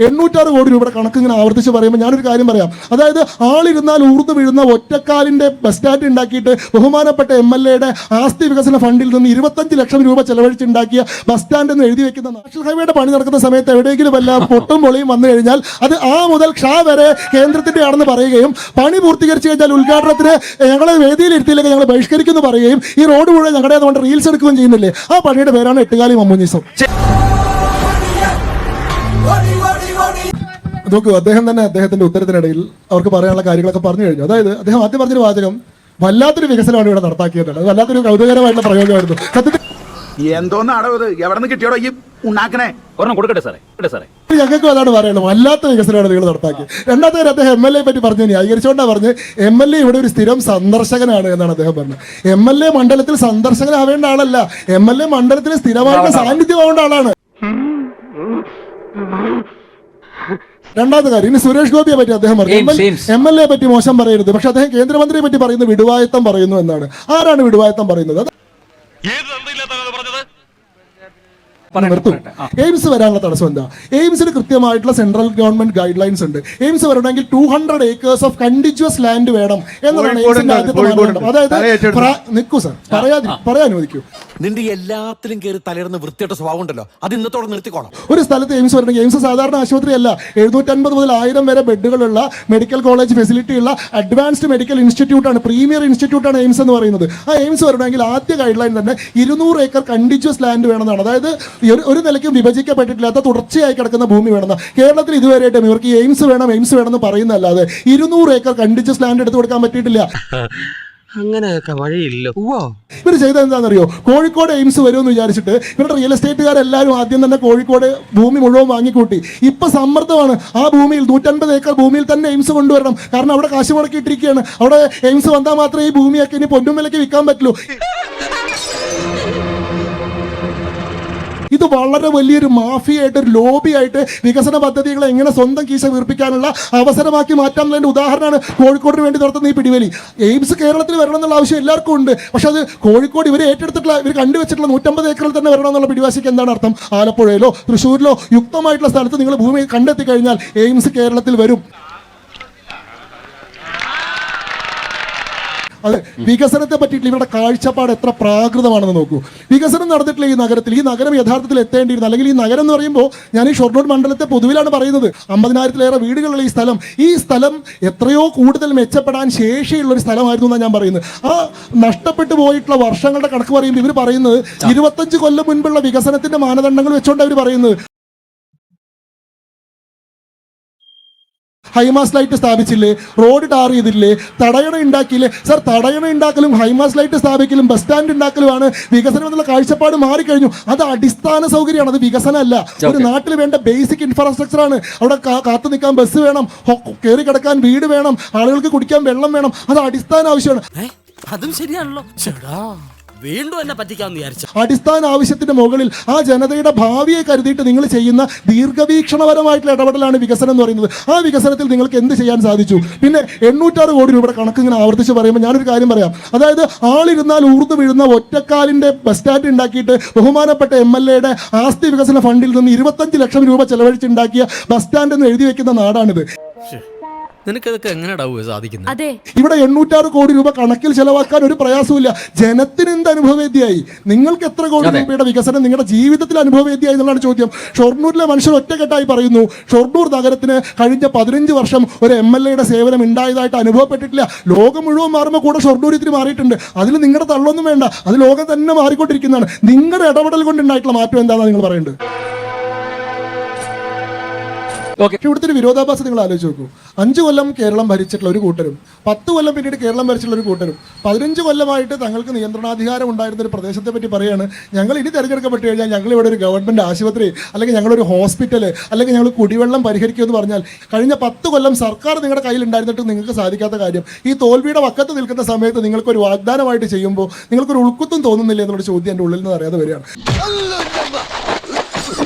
806 കോടി രൂപയുടെ കണക്ക് ഇങ്ങനെ ആവർത്തിച്ച് പറയുമ്പോൾ ഞാനൊരു കാര്യം പറയാം. അതായത് ആളിരുന്നാൽ ഊർന്നു വീഴുന്ന ഒറ്റക്കാലിൻ്റെ ബസ് സ്റ്റാൻഡ് ഉണ്ടാക്കിയിട്ട് ബഹുമാനപ്പെട്ട MLA-യുടെ ആസ്തി വികസന ഫണ്ടിൽ നിന്ന് 25 ലക്ഷം രൂപ ചെലവഴിച്ചുണ്ടാക്കിയ ബസ് സ്റ്റാൻഡ് എന്ന് എഴുതി വെക്കുന്ന നാഷണൽ ഹൈവേയുടെ പണി നടക്കുന്ന സമയത്ത് എവിടെയെങ്കിലും വല്ല പൊട്ടും പൊളിയും വന്നു കഴിഞ്ഞാൽ അത് ആ മുതൽ ക്ഷ വരെ കേന്ദ്രത്തിൻ്റെ ആണെന്ന് പറയുകയും പണി പൂർത്തീകരിച്ചു കഴിഞ്ഞാൽ ഉദ്ഘാടനത്തിന് ഞങ്ങളെ വേദിയിലിരുത്തിയില്ലെങ്കിൽ ഞങ്ങൾ ബഹിഷ്കരിക്കുമെന്ന് പറയുകയും ഈ റോഡ് മുഴുവൻ ഞങ്ങളുടെ അതുകൊണ്ട് റീൽസ് എടുക്കുകയും ചെയ്യുന്നില്ലേ? ആ പണിയുടെ പേരാണ് എട്ടുകാലി മമ്മൂഞ്ഞിസം. നോക്കൂ, അദ്ദേഹം തന്നെ അദ്ദേഹത്തിന്റെ ഉത്തരത്തിനിടയിൽ അവർക്ക് പറയാനുള്ള കാര്യങ്ങളൊക്കെ പറഞ്ഞു കഴിഞ്ഞു. അതായത് അദ്ദേഹം ആദ്യം പറഞ്ഞൊരു വാചകം വല്ലാത്തൊരു വികസനമാണ് ഇവിടെ നടത്താക്കിയിട്ടുണ്ട്. അത് വല്ലാത്തൊരു കൗതുകരമായിട്ടുള്ള പ്രയോഗമായിരുന്നു. സത്യത്തിൽ ഞങ്ങൾക്ക് അതാണ് പറയുന്നത്, വല്ലാത്ത വികസനമാണ് നിങ്ങൾ നടത്താക്കി. രണ്ടാമത്തെ അദ്ദേഹം MLA പറ്റി പറഞ്ഞു ന്യായീകരിച്ചുകൊണ്ടാണ് പറഞ്ഞ് MLA ഇവിടെ ഒരു സ്ഥിരം സന്ദർശകനാണ് എന്നാണ് അദ്ദേഹം പറഞ്ഞത്. MLA മണ്ഡലത്തിൽ സന്ദർശകനാവേണ്ട ആളല്ല, MLA മണ്ഡലത്തിൽ സ്ഥിരമായിട്ട് സാന്നിധ്യമാവേണ്ട ആളാണ്. രണ്ടാമത്തെ കാര്യം, ഇനി സുരേഷ് ഗോപിയെ പറ്റി അദ്ദേഹം പറഞ്ഞു MLA പറ്റി മോശം പറയരുത്, പക്ഷെ അദ്ദേഹം കേന്ദ്രമന്ത്രിയെ പറ്റി പറയുന്നത് വിടുവായത്തം പറയുന്നു എന്നാണ്. ആരാണ് വിടുവായത്തം പറയുന്നത്? എയിംസ് വരാനുള്ള തടസ്സം എന്താ? എയിംസിന് കൃത്യമായിട്ടുള്ള സെൻട്രൽ ഗവൺമെന്റ് ഗൈഡ് ലൈൻസ് ഉണ്ട്. എയിംസ് വരണമെങ്കിൽ 200 acres ഓഫ് കണ്ടിന്യൂസ് ലാൻഡ് വേണം എന്നതാണ് എയിംസിന്റെ ആദ്യത്തെ മാനദണ്ഡം. അതായത് നിൽക്കൂ സാർ, പറയാൻ അനുവദിക്കൂ. നിന്റെ എല്ലാത്തിലും കയറി തലയിടുന്ന വൃത്തിയുടെ സ്വഭാവം ഉണ്ടല്ലോ, അത് ഇന്നത്തോടെ നിർത്തിക്കോണം. ഒരു സ്ഥലത്ത് എയിംസ് വരണമെങ്കിൽ, എയിംസ് സാധാരണ ആശുപത്രിയല്ല, 750 മുതൽ 1000 വരെ ബെഡുകളുള്ള മെഡിക്കൽ കോളേജ് ഫെസിലിറ്റി ഉള്ള അഡ്വാൻസ്ഡ് മെഡിക്കൽ ഇൻസ്റ്റിറ്റ്യൂട്ടാണ്, പ്രീമിയർ ഇൻസ്റ്റിറ്റ്യൂട്ടാണ് എയിംസ് എന്ന് പറയുന്നത്. ആ എയിംസ് വരണമെങ്കിൽ ആദ്യ ഗൈഡ് ലൈൻ തന്നെ 200 acre കണ്ടിന്യൂസ് ലാൻഡ് വേണമെന്നാണ്. അതായത് ഒരു നിലയ്ക്കും വിഭജിക്കപ്പെട്ടിട്ടില്ലാത്ത തുടർച്ചയായി കിടക്കുന്ന ഭൂമി വേണമെന്ന. കേരളത്തിൽ ഇതുവരെയായിട്ടും ഇവർക്ക് എയിംസ് വേണം എന്ന് പറയുന്നതല്ലാതെ 200 acre കണ്ടിന്യൂസ് ലാൻഡ് എടുത്തു കൊടുക്കാൻ പറ്റിയിട്ടില്ല. അങ്ങനെയൊക്കെ വഴിയില്ല. ഇവർ ചെയ്തത് എന്താണെന്നറിയോ? കോഴിക്കോട് എയിംസ് വരുമെന്ന് വിചാരിച്ചിട്ട് ഇവരുടെ റിയൽ എസ്റ്റേറ്റുകാരെല്ലാവരും ആദ്യം തന്നെ കോഴിക്കോട് ഭൂമി മുഴുവൻ വാങ്ങിക്കൂട്ടി. ഇപ്പൊ സമ്മർദ്ദമാണ്, ആ ഭൂമിയിൽ 150 acre ഭൂമിയിൽ തന്നെ എയിംസ് കൊണ്ടുവരണം. കാരണം അവിടെ കാശ് മുടക്കിയിട്ടിരിക്കുകയാണ്. അവിടെ എയിംസ് വന്നാൽ മാത്രമേ ഈ ഭൂമിയൊക്കെ ഇനി പൊന്നും വിലയ്ക്ക് വിൽക്കാൻ പറ്റുള്ളൂ. ഇത് വളരെ വലിയൊരു മാഫിയായിട്ട്, ഒരു ലോബിയായിട്ട് വികസന പദ്ധതികളെ എങ്ങനെ സ്വന്തം കീശ വീർപ്പിക്കാനുള്ള അവസരമാക്കി മാറ്റാമെന്നതിൻ്റെ ഉദാഹരണമാണ് കോഴിക്കോടിന് വേണ്ടി നടത്തുന്ന ഈ പിടിവലി. എയിംസ് കേരളത്തിൽ വരണം എന്നുള്ള ആവശ്യം എല്ലാവർക്കും ഉണ്ട്. പക്ഷെ അത് കോഴിക്കോട് ഇവർ ഏറ്റെടുത്തിട്ടുള്ള, ഇവർ കണ്ടുവച്ചിട്ടുള്ള 150 acre തന്നെ വരണം എന്നുള്ള പിടിവാശിക്ക് എന്താണ് അർത്ഥം? ആലപ്പുഴയിലോ തൃശ്ശൂരിലോ യുക്തമായിട്ടുള്ള സ്ഥലത്ത് നിങ്ങൾ ഭൂമി കണ്ടെത്തി കഴിഞ്ഞാൽ എയിംസ് കേരളത്തിൽ വരും. അതെ, വികസനത്തെ പറ്റിയിട്ട് ഇവരുടെ കാഴ്ചപ്പാട് എത്ര പ്രാകൃതമാണെന്ന് നോക്കൂ. വികസനം നടന്നിട്ടില്ല ഈ നഗരത്തിൽ. ഈ നഗരം യഥാർത്ഥത്തിൽ എത്തേണ്ടിയിരുന്നു. അല്ലെങ്കിൽ ഈ നഗരം എന്ന് പറയുമ്പോൾ ഞാൻ ഈ ഷൊർണൂർ മണ്ഡലത്തെ പൊതുവിലാണ് പറയുന്നത്. 50,000-ലേറെ വീടുകളുള്ള ഈ സ്ഥലം എത്രയോ കൂടുതൽ മെച്ചപ്പെടാൻ ശേഷിയുള്ള ഒരു സ്ഥലമായിരുന്നു എന്നാണ് ഞാൻ പറയുന്നത്. ആ നഷ്ടപ്പെട്ടു പോയിട്ടുള്ള വർഷങ്ങളുടെ കണക്ക് പറയുമ്പോൾ ഇവർ പറയുന്നത് 25 കൊല്ലം മുൻപുള്ള വികസനത്തിന്റെ മാനദണ്ഡങ്ങൾ വെച്ചുകൊണ്ട് അവർ പറയുന്നത്. ഹൈമാസ് ലൈറ്റ് സ്ഥാപിച്ചില്ലേ? റോഡ് ടാർ ചെയ്തില്ലേ? തടയണ ഉണ്ടാക്കിയില്ലേ? സർ, തടയണ ഉണ്ടാക്കലും ഹൈമാസ് ലൈറ്റ് സ്ഥാപിക്കലും ബസ് സ്റ്റാൻഡ് ഉണ്ടാക്കലുമാണ് വികസനം എന്നുള്ള കാഴ്ചപ്പാട് മാറിക്കഴിഞ്ഞു. അത് അടിസ്ഥാന സൗകര്യമാണ്, അത് വികസനമല്ല. ഒരു നാട്ടിൽ വേണ്ട ബേസിക് ഇൻഫ്രാസ്ട്രക്ചർ ആണ്. അവിടെ കാത്തു നിൽക്കാൻ ബസ് വേണം, കയറി കിടക്കാൻ വീട് വേണം, ആളുകൾക്ക് കുടിക്കാൻ വെള്ളം വേണം. അത് അടിസ്ഥാന ആവശ്യമാണ്. അതും ശരിയാണല്ലോ. വീണ്ടും എന്നെ പറ്റിക്കാന്ന് വിചാരിച്ചു. അടിസ്ഥാന ആവശ്യത്തിന്റെ മുകളിൽ ആ ജനതയുടെ ഭാവിയെ കരുതിയിട്ട് നിങ്ങൾ ചെയ്യുന്ന ദീർഘവീക്ഷണപരമായിട്ടുള്ള ഇടപെടലാണ് വികസനം എന്ന് പറയുന്നത്. ആ വികസനത്തിൽ നിങ്ങൾക്ക് എന്ത് ചെയ്യാൻ സാധിച്ചു? പിന്നെ 806 കോടി രൂപയുടെ കണക്ക് ഇങ്ങനെ ആവർത്തിച്ച് പറയുമ്പോൾ ഞാനൊരു കാര്യം പറയാം. അതായത് ആളിരുന്നാൽ ഊർന്നു വീഴുന്ന ഒറ്റക്കാലിന്റെ ബസ് സ്റ്റാൻഡ് ഉണ്ടാക്കിയിട്ട് ബഹുമാനപ്പെട്ട MLA-യുടെ ആസ്തി വികസന ഫണ്ടിൽ നിന്ന് 25 ലക്ഷം രൂപ ചെലവഴിച്ചുണ്ടാക്കിയ ബസ് സ്റ്റാൻഡ് എന്ന് എഴുതി വെക്കുന്ന നാടാണിത്. നിനക്കതൊക്കെ എങ്ങനെയാ സാധിക്കുന്നത്? ഇവിടെ 806 കോടി രൂപ കണക്കിൽ ചെലവാക്കാൻ ഒരു പ്രയാസമില്ല. ജനത്തിന് എന്ത് അനുഭവവേദ്യയായി? നിങ്ങൾക്ക് എത്ര കോടി രൂപയുടെ വികസനം നിങ്ങളുടെ ജീവിതത്തിൽ അനുഭവവേദ്യയായി എന്നുള്ളതാണ് ചോദ്യം. ഷൊർണൂരിലെ മനുഷ്യർ ഒറ്റക്കെട്ടായി പറയുന്നു, ഷൊർണൂർ നഗരത്തിന് കഴിഞ്ഞ 15 വർഷം ഒരു MLA-യുടെ സേവനം ഉണ്ടായതായിട്ട് അനുഭവപ്പെട്ടിട്ടില്ല. ലോകം മുഴുവൻ മാറുമ്പോൾ കൂടെ ഷൊർണൂർ ഇത്തിരി മാറിയിട്ടുണ്ട്. അതിൽ നിങ്ങളുടെ തള്ളൊന്നും വേണ്ട, അത് ലോകം തന്നെ മാറിക്കൊണ്ടിരിക്കുന്നതാണ്. നിങ്ങളുടെ ഇടപെടൽ കൊണ്ടുണ്ടായിട്ടുള്ള മാറ്റം എന്താണെന്ന് നിങ്ങൾ പറയുന്നത്? ഇവിടുത്തെ ഒരു വിരോധാഭാസം നിങ്ങൾ ആലോചിച്ച് നോക്കൂ. 5 കൊല്ലം കേരളം ഭരിച്ചിട്ടുള്ള ഒരു കൂട്ടരും 10 കൊല്ലം പിന്നീട് കേരളം ഭരിച്ചിട്ടുള്ള ഒരു കൂട്ടരും 15 കൊല്ലമായിട്ട് തങ്ങൾക്ക് നിയന്ത്രണാധികാരം ഉണ്ടായിരുന്ന ഒരു പ്രദേശത്തെ പറ്റി പറയുകയാണ്, ഞങ്ങൾ ഇനി തിരഞ്ഞെടുക്കപ്പെട്ട് കഴിഞ്ഞാൽ ഞങ്ങൾ ഇവിടെ ഒരു ഗവൺമെൻറ് ആശുപത്രി, അല്ലെങ്കിൽ ഞങ്ങളൊരു ഹോസ്പിറ്റൽ, അല്ലെങ്കിൽ ഞങ്ങൾ കുടിവെള്ളം പരിഹരിക്കുമെന്ന് പറഞ്ഞാൽ കഴിഞ്ഞ 10 കൊല്ലം സർക്കാർ നിങ്ങളുടെ കയ്യിൽ ഉണ്ടായിരുന്നിട്ട് നിങ്ങൾക്ക് സാധിക്കാത്ത കാര്യം ഈ തോൽവിയുടെ വക്കത്ത് നിൽക്കുന്ന സമയത്ത് നിങ്ങൾക്കൊരു വാഗ്ദാനമായിട്ട് ചെയ്യുമ്പോൾ നിങ്ങൾക്കൊരു ഉൾക്കുത്തും തോന്നുന്നില്ല എന്നുള്ള ചോദ്യം എൻ്റെ ഉള്ളിൽ നിന്ന് അറിയാതെ വരികയാണ്.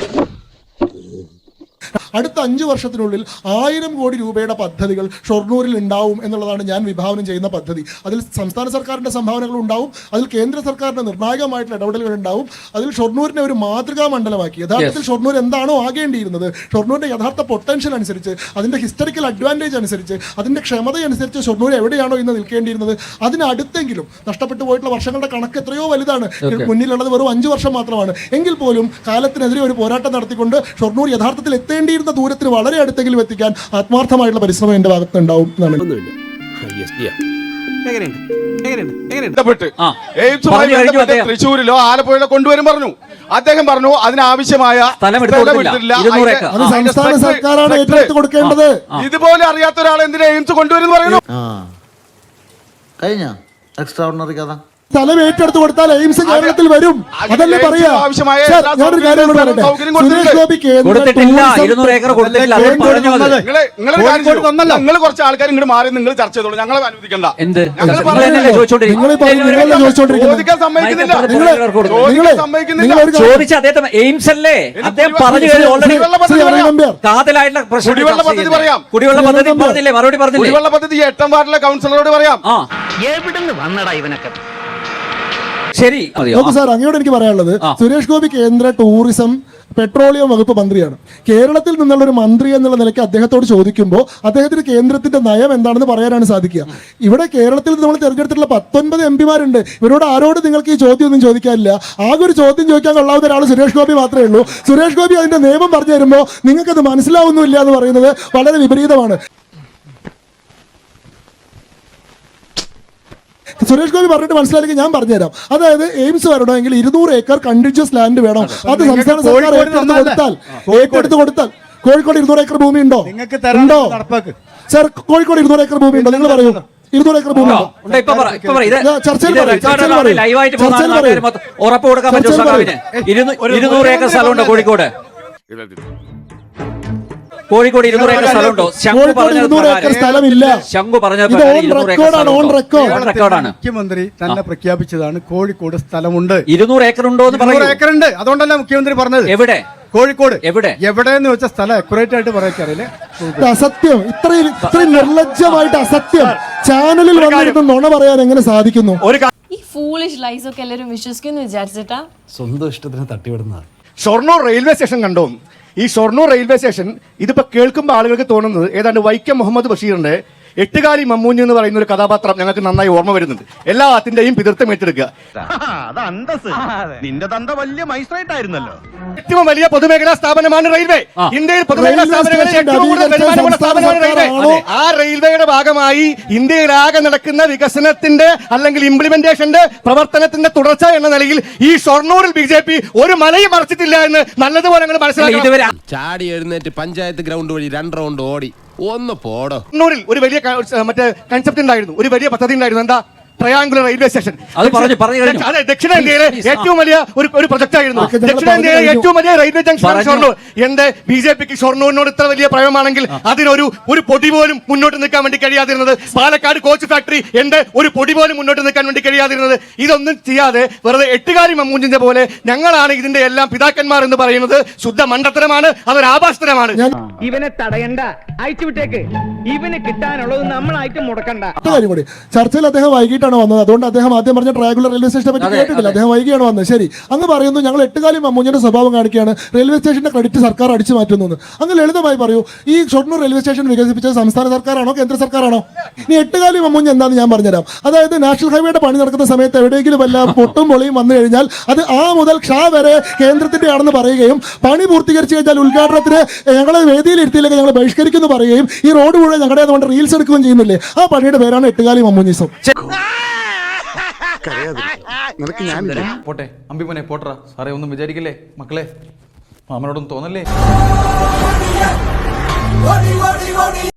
അടുത്ത 5 വർഷത്തിനുള്ളിൽ 1000 കോടി രൂപയുടെ പദ്ധതികൾ ഷൊർണൂരിൽ ഉണ്ടാവും എന്നുള്ളതാണ് ഞാൻ വിഭാവനം ചെയ്യുന്ന പദ്ധതി. അതിൽ സംസ്ഥാന സർക്കാരിൻ്റെ സംഭാവനകൾ ഉണ്ടാവും, അതിൽ കേന്ദ്ര സർക്കാരിൻ്റെ നിർണായകമായിട്ടുള്ള ഇടപെടലുകൾ ഉണ്ടാവും. അതിൽ ഷൊർണൂരിനെ ഒരു മാതൃകാ മണ്ഡലമാക്കി യഥാർത്ഥത്തിൽ ഷൊർണൂർ എന്താണോ ആകേണ്ടിയിരുന്നത്, ഷൊർണൂരിൻ്റെ യഥാർത്ഥ പൊട്ടൻഷ്യൽ അനുസരിച്ച്, അതിൻ്റെ ഹിസ്റ്ററിക്കൽ അഡ്വാൻറ്റേജ് അനുസരിച്ച്, അതിൻ്റെ ക്ഷമതയനുസരിച്ച് ഷൊർണൂർ എവിടെയാണോ ഇന്ന് നിൽക്കേണ്ടിയിരുന്നത് അതിനടുത്തെങ്കിലും നഷ്ടപ്പെട്ടു പോയിട്ടുള്ള വർഷങ്ങളുടെ കണക്ക് എത്രയോ വലുതാണ്. മുന്നിലുള്ളത് വെറും 5 വർഷം മാത്രമാണ്. എങ്കിൽ പോലും കാലത്തിനെതിരെ ഒരു പോരാട്ടം നടത്തിക്കൊണ്ട് ഷൊർണൂർ യഥാർത്ഥത്തിൽ എത്തേണ്ടിയിരുന്ന ദൂരത്തിന് വളരെ അടുത്തെങ്കിലും എത്തിക്കാൻ ആത്മാർത്ഥമായിട്ടുള്ള പരിശ്രമം എൻ്റെ ഭാഗത്ത് ഉണ്ടാവും എന്നാണ്. തൃശ്ശൂരിലോ ആലപ്പുഴയിലോ കൊണ്ടുവരും പറഞ്ഞു. അദ്ദേഹം പറഞ്ഞു അതിനാവശ്യമായ അത് സംസ്ഥാന സർക്കാരാണ് ഏറ്റെടുത്ത് കൊടുക്കേണ്ടത്. ഇതുപോലെ അറിയാത്ത ഒരാൾ എന്തിനാ എയിംസ് കൊണ്ടുവരും പറയുന്നു? കഴിഞ്ഞ എക്സ്ട്രാ ഓർഡിനറി കഥ സ്ഥലം ഏറ്റെടുത്ത് കൊടുത്താൽ എയിംസ് കേരളത്തിൽ വരും. അതല്ലേ പറയാ. ഞാനൊരു കാര്യം കൂടെ പറയട്ടെ. സുരേഷ് ഗോപി നിങ്ങൾ കുറച്ച് ആൾക്കാർ ഇങ്ങോട്ട് മാറി നിങ്ങൾ ചർച്ച ചെയ്തോളൂ, ഞങ്ങളെ അനുവദിക്കണ്ട. ചോദിക്കാൻ സമ്മതിക്കുന്നില്ല. കുടിവെള്ള പദ്ധതി പറയാം. കുടിവെള്ള പദ്ധതി 8ാം വാർഡിലെ കൗൺസിലറോട് പറയാം. എവിടുന്ന് വന്നടാ ഇവനൊക്കെ? ശരി നോക്കൂ സാർ, അങ്ങോട്ട് എനിക്ക് പറയാനുള്ളത്, സുരേഷ് ഗോപി കേന്ദ്ര ടൂറിസം പെട്രോളിയം വകുപ്പ് മന്ത്രിയാണ്. കേരളത്തിൽ നിന്നുള്ള ഒരു മന്ത്രി എന്നുള്ള നിലയ്ക്ക് അദ്ദേഹത്തോട് ചോദിക്കുമ്പോൾ അദ്ദേഹത്തിന് കേന്ദ്രത്തിന്റെ നയം എന്താണെന്ന് പറയാനാണ് സാധിക്കുക. ഇവിടെ കേരളത്തിൽ നമ്മൾ തിരഞ്ഞെടുത്തിട്ടുള്ള 19 എംപിമാരുണ്ട്. ഇവരോട് ആരോട് നിങ്ങൾക്ക് ഈ ചോദ്യം ഒന്നും ചോദിക്കാനില്ല. ആകെ ഒരു ചോദ്യം ചോദിക്കാൻ കൊള്ളാവുന്ന ഒരാൾ സുരേഷ് ഗോപി മാത്രമേ ഉള്ളൂ. സുരേഷ് ഗോപി അതിന്റെ നിയമം പറഞ്ഞു തരുമ്പോൾ നിങ്ങൾക്കത് മനസ്സിലാവുന്നില്ല എന്ന് പറയുന്നത് വളരെ വിപരീതമാണ്. സുരേഷ് ഗോപി പറഞ്ഞിട്ട് മനസ്സിലാക്കി ഞാൻ പറഞ്ഞുതരാം. അതായത് എയിംസ് വരണമെങ്കിൽ 200 ഏക്കർ കണ്ടിജിയസ് ലാൻഡ് വേണം. അത് സംസ്ഥാന സർക്കാർ ഏറ്റെടുത്ത് കൊടുത്താൽ കോഴിക്കോട് 200 ഏക്കർ ഭൂമി ഉണ്ടോ? സർ, കോഴിക്കോട് 200 ഏക്കർ ഭൂമി ഉണ്ടോ? നിങ്ങൾ പറയൂ. 200 ഏക്കർ ഭൂമി ചർച്ചയിൽ ഉറപ്പ് കൊടുക്കാൻ പറ്റും സർക്കാരിന്. 200 ഏക്കർ സ്ഥലമുണ്ടോ കോഴിക്കോട്? കോഴിക്കോട് 200 ഏക്കർ സ്ഥലമുണ്ടോ? ശംഖു പറഞ്ഞ റെക്കോർഡാണ്. മുഖ്യമന്ത്രി തന്നെ പ്രഖ്യാപിച്ചതാണ് കോഴിക്കോട് സ്ഥലമുണ്ട്. 200 ഏക്കർ ഉണ്ടോ എന്ന് പറയുന്നത്? ഏക്കർ ഉണ്ട്. അതുകൊണ്ടല്ല മുഖ്യമന്ത്രി പറഞ്ഞത്. എവിടെ? കോഴിക്കോട്. എവിടെയെന്ന് വെച്ച സ്ഥലം അക്യുറേറ്റ് ആയിട്ട് പറയാറില്ല. അസത്യം, ഇത്രയും നിർലജ്ജമായിട്ട് അസത്യം ചാനലിൽ വന്നിരുന്ന് നുണ പറയാൻ എങ്ങനെ സാധിക്കുന്നു? ഈ ഫൂളിഷ് ലൈസ് ഒക്കെ എല്ലാവരും വിശ്വസിക്കുന്നു വിചാരിച്ചിട്ടാ സ്വന്തം ഇഷ്ടത്തിന് തട്ടിവിടുന്നതാണ്. ഷൊർണൂർ റെയിൽവേ സ്റ്റേഷൻ കണ്ടോ? ഈ ഷൊർണൂർ റെയിൽവേ സ്റ്റേഷൻ ഇതിപ്പോ കേൾക്കുമ്പോൾ ആളുകൾക്ക് തോന്നുന്നത് ഏതാണ്ട് വൈക്കം മുഹമ്മദ് ബഷീറിന്റെ എട്ടുകാലി മമ്മൂഞ്ഞ് എന്ന് പറയുന്ന ഒരു കഥാപാത്രം ഞങ്ങൾക്ക് നന്നായി ഓർമ്മ വരുന്നുണ്ട്. എല്ലാ അതിന്റെയും പിതൃത്വം ഏറ്റെടുക്കുക. നിന്റെ തന്ത വലിയ മൈസ്ട്രേറ്റ് ആയിരുന്നല്ലോ. ഏറ്റവും വലിയ പൊതുമേഖലാ സ്ഥാപനമാണ് റെയിൽവേ. ഇന്ത്യയിൽ പൊതുമേഖലാ സ്ഥാപനങ്ങളിൽ ഏറ്റവും കൂടുതൽ വരുമാനമുള്ള സ്ഥാപനമാണ് റെയിൽവേ. ആ റെയിൽവേയുടെ ഭാഗമായി ഇന്ത്യയിലാകെ നടക്കുന്ന വികസനത്തിന്റെ അല്ലെങ്കിൽ ഇംപ്ലിമെന്റേഷന്റെ പ്രവർത്തനത്തിന്റെ തുടർച്ച എന്ന നിലയിൽ ഈ ഷൊർണൂരിൽ BJP ഒരു മലയും മറച്ചിട്ടില്ല എന്ന് നല്ലതുപോലെ മനസ്സിലാക്കി. ചാടി എഴുന്നേറ്റ് പഞ്ചായത്ത് ഗ്രൗണ്ട് വഴി 2 റൗണ്ട് ഓടി ഒന്ന് പോടോ. ഷൊർണൂരിൽ ഒരു വലിയ മറ്റേ കൺസെപ്റ്റ് ഉണ്ടായിരുന്നു, ഒരു വലിയ പദ്ധതി ഉണ്ടായിരുന്നു. എന്താ? Triangular railway station. അതെ, ദക്ഷിണേന്ത്യയിലെ ഏറ്റവും വലിയ ഒരു പ്രൊജക്ട് ആയിരുന്നു. ദക്ഷിണേന്ത്യയിലെ ഏറ്റവും വലിയ റെയിൽവേ ജംഗ്ഷൻ ഷൊർണൂർ. എന്റെ BJPക്ക് ഷൊർണൂരിനോട് ഇത്ര വലിയ പ്രേമമാണെങ്കിൽ അതിനൊരു പൊടി പോലും മുന്നോട്ട് നിൽക്കാൻ വേണ്ടി കഴിയാതിരുന്നത്, പാലക്കാട് കോച്ച് ഫാക്ടറി എന്റെ ഒരു പൊടി പോലും മുന്നോട്ട് നിൽക്കാൻ വേണ്ടി കഴിയാതിരുന്നത്, ഇതൊന്നും ചെയ്യാതെ വെറുതെ എട്ടുകാലി മമ്മൂഞ്ഞിന്റെ പോലെ ഞങ്ങളാണ് ഇതിന്റെ എല്ലാം പിതാക്കന്മാർ എന്ന് പറയുന്നത് ശുദ്ധ മണ്ടത്തരമാണ്. അതൊരു ആഭാസത്തരമാണ്. ഇവനെ തടയണ്ട, അയച്ചുവിട്ടേക്ക്. ഇവന് കിട്ടാനുള്ളത് നമ്മളായിട്ട് മുടക്കണ്ട. ചർച്ചയിൽ അദ്ദേഹം വൈകിട്ടാണ് വന്നത്. അതുകൊണ്ട് അദ്ദേഹം ആദ്യം പറഞ്ഞ ട്രയാങ്കുലർ റെയിൽവേ സ്റ്റേഷനെ പറ്റി കേട്ടിട്ടില്ല. അദ്ദേഹം വൈകിയാണ് വന്നത്. ശരി, അങ്ങ് പറയുന്നു ഞങ്ങൾ എട്ടുകാലി മമ്മൂഞ്ഞിന്റെ സ്വഭാവം കാണിക്കുകയാണ്, റെയിൽവേ സ്റ്റേഷന്റെ ക്രെഡിറ്റ് സർക്കാർ അടിച്ചു മാറ്റുന്നു. അങ്ങ് ലളിതമായി പറയൂ, ഈ ഷൊർണൂർ റെയിൽവേ സ്റ്റേഷൻ വികസിപ്പിച്ചത് സംസ്ഥാന സർക്കാരാണോ കേന്ദ്ര സർക്കാരാണോ? ഇനി എട്ടുകാലി മമ്മൂഞ്ഞ് എന്താണെന്ന് ഞാൻ പറഞ്ഞുതരാം. അതായത് നാഷണൽ ഹൈവേയുടെ പണി നടക്കുന്ന സമയത്ത് എവിടെയെങ്കിലും വല്ല പൊട്ടും പൊളിയും വന്നു കഴിഞ്ഞാൽ അത് ആ മുതൽ ക്ഷ വരെ കേന്ദ്രത്തിന്റെ ആണെന്ന് പറയുകയും പണി പൂർത്തീകരിച്ചു കഴിഞ്ഞാൽ ഉദ്ഘാടനത്തിന് ഞങ്ങളെ വേദിയിൽ ഇരുത്തിയില്ലെങ്കിൽ ഞങ്ങൾ ബഹിഷ്കരിക്കുന്നു പറയുകയും ഈ റോഡ് മുഴുവൻ ഞങ്ങളുടെ അതുകൊണ്ട് റീൽസ് എടുക്കുകയും ചെയ്യുന്നില്ലേ? ആ പണിയുടെ പേരാണ് എട്ടുകാലി മമ്മൂഞ്ഞിസം. പോട്ടെ അമ്പിമനെ പോട്ടറ സാറേ, ഒന്നും വിചാരിക്കില്ലേ മക്കളെ, മാമനോടൊന്നും തോന്നല്ലേ?